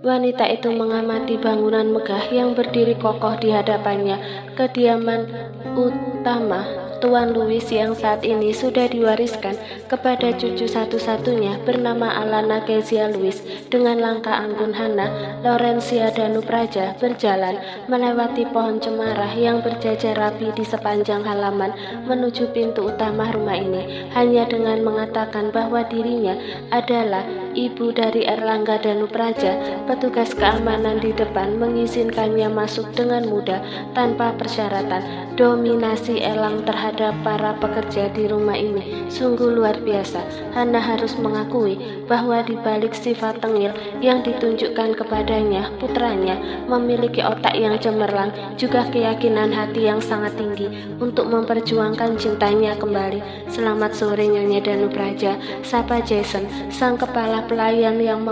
Wanita itu mengamati bangunan megah yang berdiri kokoh di hadapannya, kediaman utama Tuan Louis yang saat ini sudah diwariskan kepada cucu satu-satunya bernama Alana Kezia Louis. Dengan langkah anggun Hana Laurencia Danupraja berjalan melewati pohon cemara yang berjajar rapi di sepanjang halaman menuju pintu utama rumah ini, hanya dengan mengatakan bahwa dirinya adalah ibu dari Erlangga Danupraja. Petugas keamanan di depan mengizinkannya masuk dengan mudah tanpa persyaratan. Dominasi Elang terhadap para pekerja di rumah ini sungguh luar biasa. Hana harus mengakui bahwa di balik sifat tengil yang ditunjukkan kepadanya, putranya memiliki otak yang cemerlang, juga keyakinan hati yang sangat tinggi untuk memperjuangkan cintanya kembali. Selamat sore Nyonya Danupraja, sapa Jason, sang kepala pelayan yang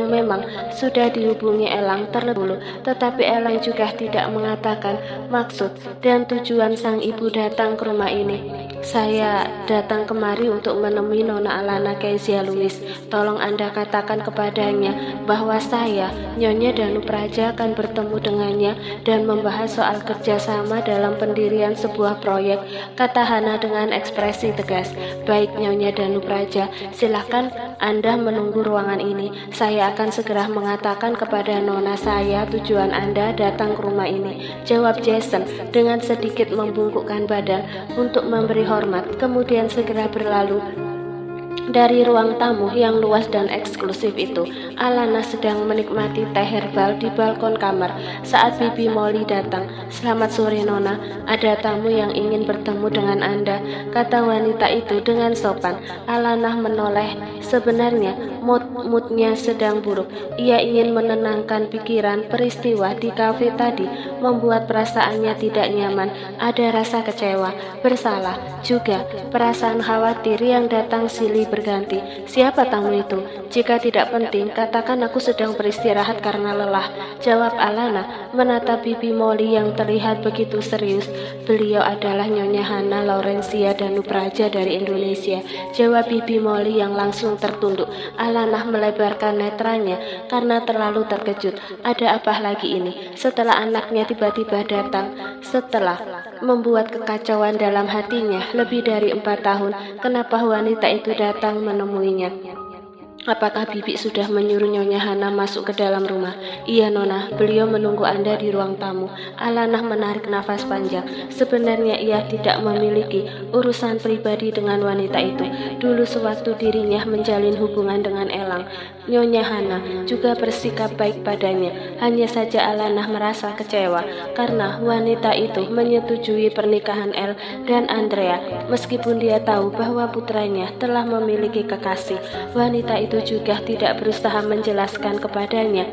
memang sudah dihubungi Elang terlebih dahulu, tetapi Elang juga tidak mengatakan maksud dan tujuan sang ibu datang ke rumah ini. Saya datang kemari untuk menemui Nona Alana Kezia Louis. Tolong Anda katakan kepadanya bahwa saya, Nyonya Danupraja, akan bertemu dengannya dan membahas soal kerjasama dalam pendirian sebuah proyek, kata Hana dengan ekspresi tegas. Baik Nyonya Danupraja, silahkan Anda menunggu ruangan ini. Saya akan segera mengatakan kepada Nona saya tujuan Anda datang ke rumah ini, jawab Jason dengan sedikit membungkukkan badan untuk memberi hormat, kemudian segera berlalu dari ruang tamu yang luas dan eksklusif itu. Alana sedang menikmati teh herbal di balkon kamar saat Bibi Molly datang. Selamat sore Nona, ada tamu yang ingin bertemu dengan Anda, kata wanita itu dengan sopan. Alana menoleh. Sebenarnya moodnya sedang buruk. Ia ingin menenangkan pikiran. Peristiwa di kafe tadi membuat perasaannya tidak nyaman. Ada rasa kecewa, bersalah, juga perasaan khawatir yang datang silih berganti. Siapa tamu itu? Jika tidak penting, katakan aku sedang beristirahat karena lelah, jawab Alana menatap Bibi Molly yang terlihat begitu serius. Beliau adalah Nyonya Hana Laurencia Danupraja dari Indonesia, jawab Bibi Molly yang langsung tertunduk. Alana melebarkan netranya karena terlalu terkejut. Ada apa lagi ini? Setelah anaknya tiba-tiba datang, setelah membuat kekacauan dalam hatinya lebih dari 4 tahun, kenapa wanita itu datang menemuinya? Apakah Bibi sudah menyuruh Nyonya Hana masuk ke dalam rumah? Iya Nona, beliau menunggu Anda di ruang tamu. Alana menarik nafas panjang. Sebenarnya ia tidak memiliki urusan pribadi dengan wanita itu. Dulu sewaktu dirinya menjalin hubungan dengan Elang, Nyonya Hana juga bersikap baik padanya. Hanya saja Alana merasa kecewa karena wanita itu menyetujui pernikahan El dan Andrea, meskipun dia tahu bahwa putranya telah memiliki kekasih. Wanita itu juga tidak berusaha menjelaskan kepadanya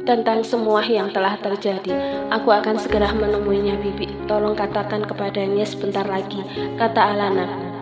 tentang semua yang telah terjadi. Aku akan segera menemuinya Bibi. Tolong katakan kepadanya sebentar lagi, kata Alana.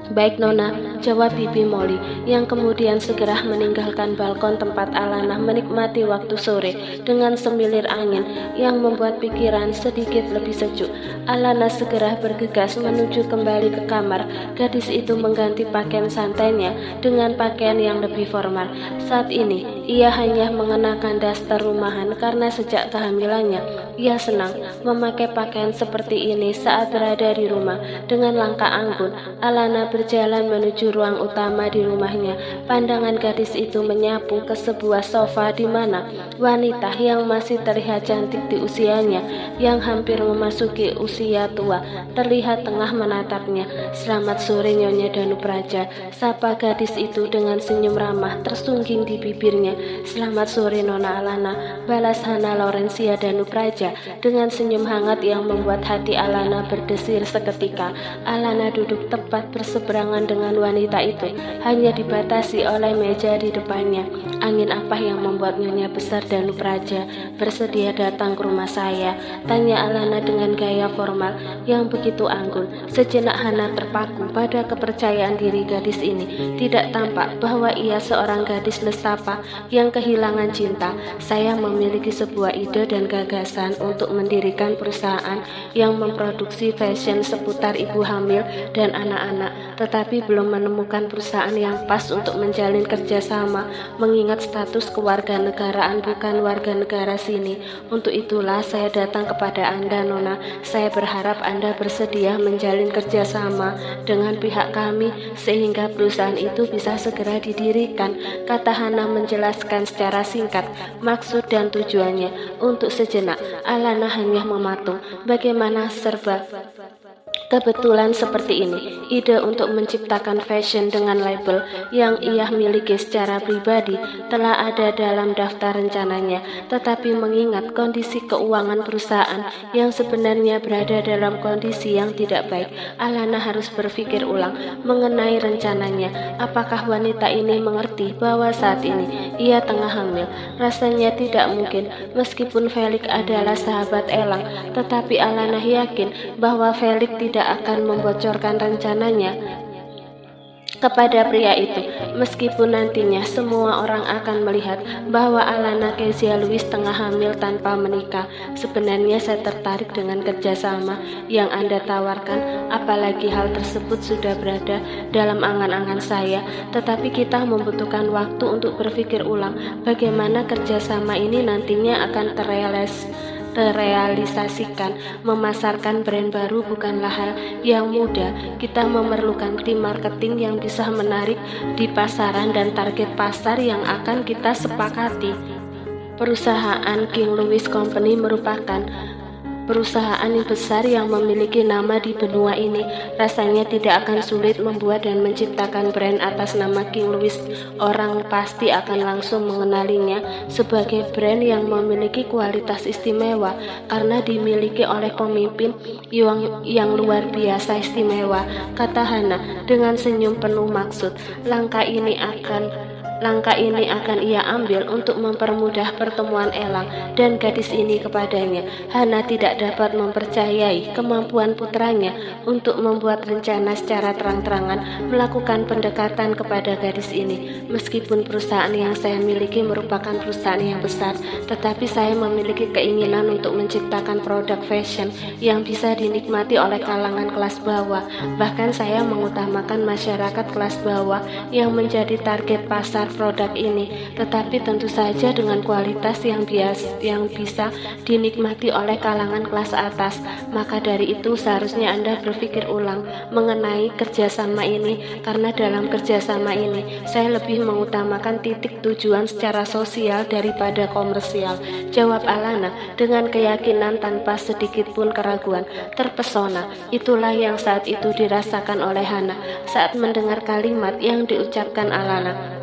Baik Nona, jawab Bibi Molly yang kemudian segera meninggalkan balkon tempat Alana menikmati waktu sore dengan semilir angin yang membuat pikiran sedikit lebih sejuk. Alana segera bergegas menuju kembali ke kamar. Gadis itu mengganti pakaian santainya dengan pakaian yang lebih formal. Saat ini ia hanya mengenakan daster rumahan karena sejak kehamilannya ia senang memakai pakaian seperti ini saat berada di rumah. Dengan langkah anggun, Alana berjalan menuju ruang utama di rumahnya. Pandangan gadis itu menyapu ke sebuah sofa di mana wanita yang masih terlihat cantik di usianya, yang hampir memasuki usia tua, terlihat tengah menatapnya. Selamat sore Nyonya Danupraja, sapa gadis itu dengan senyum ramah tersungging di bibirnya. Selamat sore Nona Alana, balas Hana Laurencia Danupraja dengan senyum hangat yang membuat hati Alana berdesir seketika. Alana duduk tepat berseberangan dengan wanita itu, hanya dibatasi oleh meja di depannya. Angin apa yang membuat Nyonya besar Danupraja bersedia datang ke rumah saya? Tanya Alana dengan gaya formal yang begitu anggun. Sejenak Hana terpaku pada kepercayaan diri gadis ini. Tidak tampak bahwa ia seorang gadis lestapa yang kehilangan cinta. Saya memiliki sebuah ide dan gagasan untuk mendirikan perusahaan yang memproduksi fashion seputar ibu hamil dan anak-anak. tetapi belum menemukan perusahaan yang pas untuk menjalin kerjasama, mengingat status kewarganegaraan bukan warga negara sini. Untuk itulah saya datang kepada Anda, Nona. Saya berharap Anda bersedia menjalin kerjasama dengan pihak kami sehingga perusahaan itu bisa segera didirikan, kata Hana menjelaskan secara singkat maksud dan tujuannya. Untuk sejenak, Alana hanya mematung. Bagaimana serba kebetulan seperti ini, ide untuk menciptakan fashion dengan label yang ia miliki secara pribadi telah ada dalam daftar rencananya, tetapi mengingat kondisi keuangan perusahaan yang sebenarnya berada dalam kondisi yang tidak baik, Alana harus berpikir ulang mengenai rencananya. Apakah wanita ini mengerti bahwa saat ini ia tengah hamil? Rasanya tidak mungkin, meskipun Felix adalah sahabat Elang, tetapi Alana yakin bahwa Felix tidak akan membocorkan rencananya kepada pria itu, meskipun nantinya semua orang akan melihat bahwa Alana Kezia Louis tengah hamil tanpa menikah. Sebenarnya saya tertarik dengan kerjasama yang Anda tawarkan, apalagi hal tersebut sudah berada dalam angan-angan saya, tetapi kita membutuhkan waktu untuk berpikir ulang bagaimana kerjasama ini nantinya akan terrealisasikan. Memasarkan brand baru bukanlah hal yang mudah. Kita memerlukan tim marketing yang bisa menarik di pasaran dan target pasar yang akan kita sepakati. Perusahaan King Louis Company merupakan perusahaan yang besar yang memiliki nama di benua ini. Rasanya tidak akan sulit membuat dan menciptakan brand atas nama King Louis. Orang pasti akan langsung mengenalinya sebagai brand yang memiliki kualitas istimewa karena dimiliki oleh pemimpin yang luar biasa istimewa, kata Hana dengan senyum penuh maksud. Langkah ini akan ia ambil untuk mempermudah pertemuan Elang dan gadis ini kepadanya. Hana tidak dapat mempercayai kemampuan putranya untuk membuat rencana secara terang-terangan melakukan pendekatan kepada gadis ini. Meskipun perusahaan yang saya miliki merupakan perusahaan yang besar, tetapi saya memiliki keinginan untuk menciptakan produk fashion yang bisa dinikmati oleh kalangan kelas bawah. Bahkan saya mengutamakan masyarakat kelas bawah yang menjadi target pasar produk ini, tetapi tentu saja dengan kualitas yang bisa dinikmati oleh kalangan kelas atas. Maka dari itu seharusnya Anda berpikir ulang mengenai kerjasama ini, karena dalam kerjasama ini saya lebih mengutamakan titik tujuan secara sosial daripada komersial, jawab Alana dengan keyakinan tanpa sedikit pun keraguan. Terpesona, itulah yang saat itu dirasakan oleh Hana saat mendengar kalimat yang diucapkan Alana.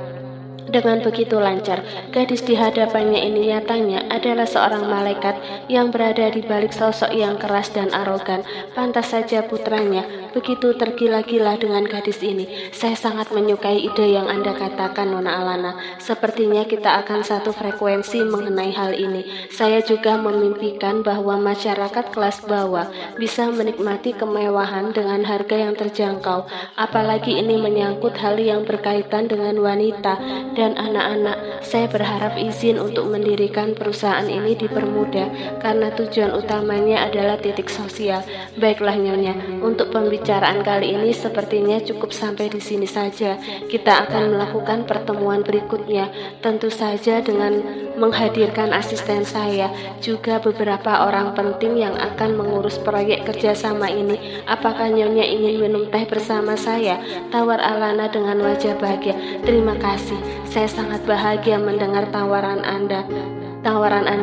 Dengan begitu lancar, gadis di hadapannya ini nyatanya adalah seorang malaikat yang berada di balik sosok yang keras dan arogan. Pantas saja putranya begitu tergila-gila dengan gadis ini. Saya sangat menyukai ide yang Anda katakan, Nona Alana. Sepertinya kita akan satu frekuensi mengenai hal ini. Saya juga memimpikan bahwa masyarakat kelas bawah bisa menikmati kemewahan dengan harga yang terjangkau. Apalagi ini menyangkut hal yang berkaitan dengan wanita dan anak-anak. Saya berharap izin untuk mendirikan perusahaan ini dipermudah karena tujuan utamanya adalah titik sosial. Baiklah Nyonya, untuk pembicaraan kali ini sepertinya cukup sampai di sini saja. Kita akan melakukan pertemuan berikutnya, tentu saja dengan menghadirkan asisten saya, juga beberapa orang penting yang akan mengurus proyek kerjasama ini. Apakah Nyonya ingin minum teh bersama saya? Tawar Alana dengan wajah bahagia. Terima kasih. Saya sangat bahagia mendengar tawaran Anda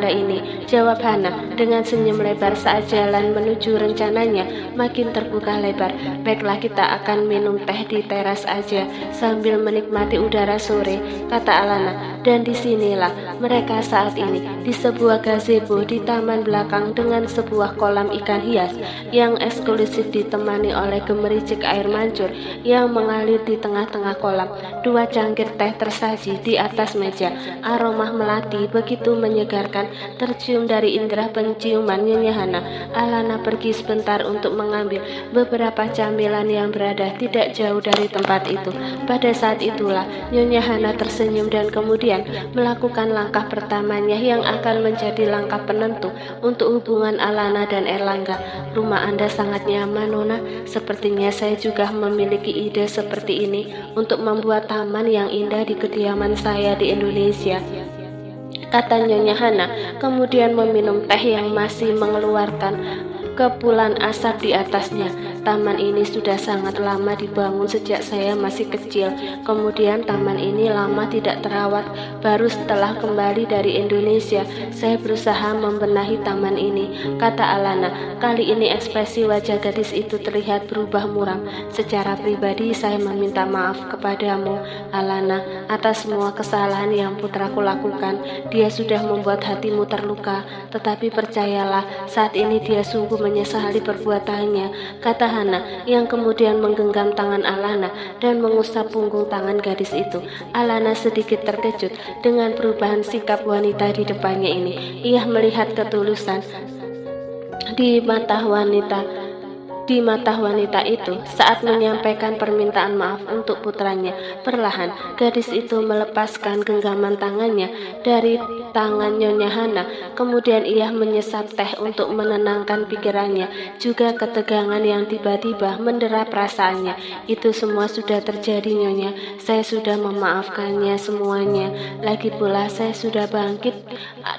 ini, jawab Hana dengan senyum lebar saat jalan menuju rencananya makin terbuka lebar. Baiklah, kita akan minum teh di teras aja sambil menikmati udara sore, kata Alana. Dan disinilah mereka saat ini, di sebuah gazebo di taman belakang dengan sebuah kolam ikan hias yang eksklusif ditemani oleh gemericik air mancur yang mengalir di tengah-tengah kolam. Dua cangkir teh tersaji di atas meja. Aroma melati begitu menyegarkan tercium dari indera penciuman Nyonya Hana, Alana pergi sebentar untuk mengambil beberapa camilan yang berada tidak jauh dari tempat itu. Pada saat itulah Nyonya Hana tersenyum dan kemudian melakukan langkah pertamanya yang akan menjadi langkah penentu untuk hubungan Alana dan Erlangga. Rumah Anda sangat nyaman, Nona. Sepertinya saya juga memiliki ide seperti ini untuk membuat taman yang indah di kediaman saya di Indonesia, kata Nyonya Hana, kemudian meminum teh yang masih mengeluarkan kepulan asap di atasnya. Taman ini sudah sangat lama dibangun sejak saya masih kecil. Kemudian taman ini lama tidak terawat. Baru setelah kembali dari Indonesia, saya berusaha membenahi taman ini, kata Alana. Kali ini ekspresi wajah gadis itu terlihat berubah muram. Secara pribadi saya meminta maaf kepadamu, Alana, atas semua kesalahan yang putraku lakukan. Dia sudah membuat hatimu terluka, tetapi percayalah, saat ini dia sungguh menyesali perbuatannya, kata Hana, yang kemudian menggenggam tangan Alana dan mengusap punggung tangan gadis itu. Alana sedikit terkejut dengan perubahan sikap wanita di depannya ini. Ia melihat ketulusan di mata wanita itu saat menyampaikan permintaan maaf untuk putranya. Perlahan, gadis itu melepaskan genggaman tangannya dari tangan Nyonya Hana. Kemudian ia menyesap teh untuk menenangkan pikirannya, juga ketegangan yang tiba-tiba mendera perasaannya. Itu semua sudah terjadi, Nyonya. Saya sudah memaafkannya semuanya. Lagi pula saya sudah bangkit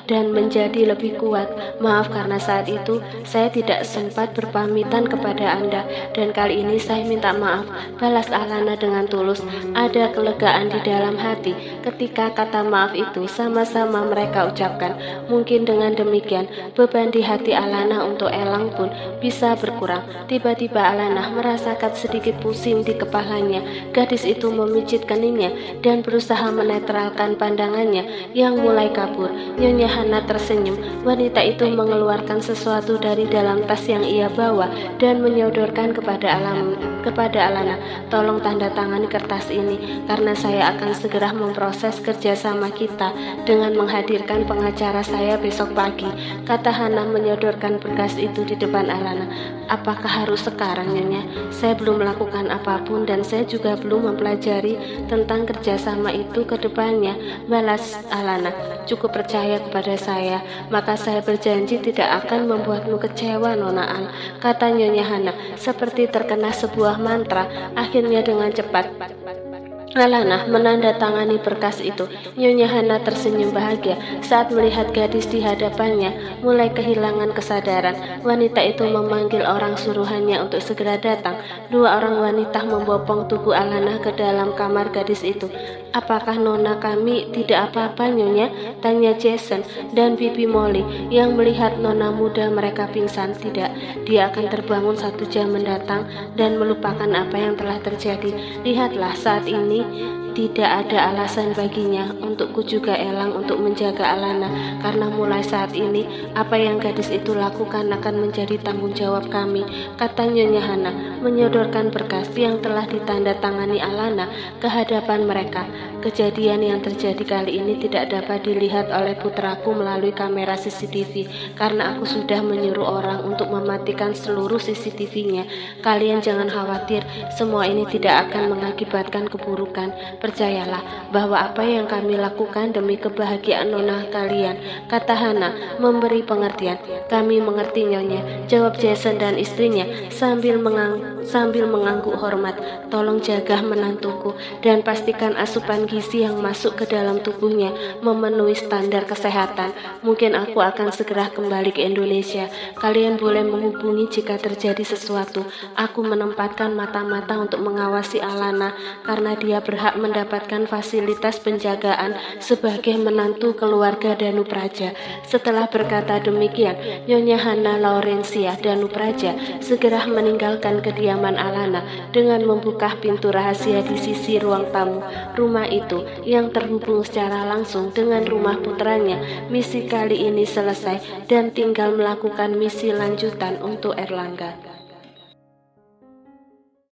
dan menjadi lebih kuat. Maaf karena saat itu saya tidak sempat berpamitan kepada Anda, dan kali ini saya minta maaf, balas Alana dengan tulus. Ada kelegaan di dalam hati ketika kata maaf itu sama-sama mereka ucapkan. Mungkin dengan demikian beban di hati Alana untuk Elang pun bisa berkurang. Tiba-tiba Alana merasakan sedikit pusing di kepalanya. Gadis itu memijit keningnya dan berusaha menetralkan pandangannya yang mulai kabur. Nyonya Hana tersenyum. Wanita itu mengeluarkan sesuatu dari dalam tas yang ia bawa dan menyodorkan kepada Alana. Tolong tanda tangani kertas ini, karena saya akan segera memproses kerjasama kita dengan menghadirkan pengacara saya besok pagi, kata Hana menyodorkan berkas itu di depan Alana. Apakah harus sekarang, Nyonya? Saya belum melakukan apapun dan saya juga belum mempelajari tentang kerjasama itu ke depannya, balas Alana. Cukup percaya kepada saya, maka saya berjanji tidak akan membuatmu kecewa, Nona Al, kata Nyonya Hana seperti terkena sebuah mantra. Akhirnya dengan cepat Alana menandatangani berkas itu. Nyonya Hana tersenyum bahagia saat melihat gadis di hadapannya mulai kehilangan kesadaran. Wanita itu memanggil orang suruhannya untuk segera datang. Dua orang wanita membopong tubuh Alana ke dalam kamar gadis itu. Apakah Nona kami tidak apa-apa, Nyonya? Tanya Jason dan Bibi Molly yang melihat Nona muda mereka pingsan. Tidak, dia akan terbangun 1 jam mendatang dan melupakan apa yang telah terjadi. Lihatlah, saat ini tidak ada alasan baginya untukku juga Elang untuk menjaga Alana, karena mulai saat ini apa yang gadis itu lakukan akan menjadi tanggung jawab kami, kata Nyonya Hana menyodorkan berkas yang telah ditandatangani Alana ke hadapan mereka. Kejadian yang terjadi kali ini tidak dapat dilihat oleh putraku melalui kamera CCTV karena aku sudah menyuruh orang untuk mematikan seluruh CCTV-nya. Kalian jangan khawatir, semua ini tidak akan mengakibatkan keburukan. Percayalah bahwa apa yang kami lakukan demi kebahagiaan Nona kalian, kata Hana memberi pengertian. Kami mengerti, Nyonya, jawab Jason dan istrinya sambil mengangguk hormat. Tolong jaga menantuku dan pastikan asupan gizi yang masuk ke dalam tubuhnya memenuhi standar kesehatan. Mungkin aku akan segera kembali ke Indonesia. Kalian boleh menghubungi jika terjadi sesuatu. Aku menempatkan mata-mata untuk mengawasi Alana karena dia berhak mendapatkan fasilitas penjagaan sebagai menantu keluarga Danupraja. Setelah berkata demikian, Nyonya Hana Laurencia Danupraja segera meninggalkan kediaman Alana dengan membuka pintu rahasia di sisi ruang tamu rumah itu yang terhubung secara langsung dengan rumah putranya. Misi kali ini selesai dan tinggal melakukan misi lanjutan untuk Erlangga.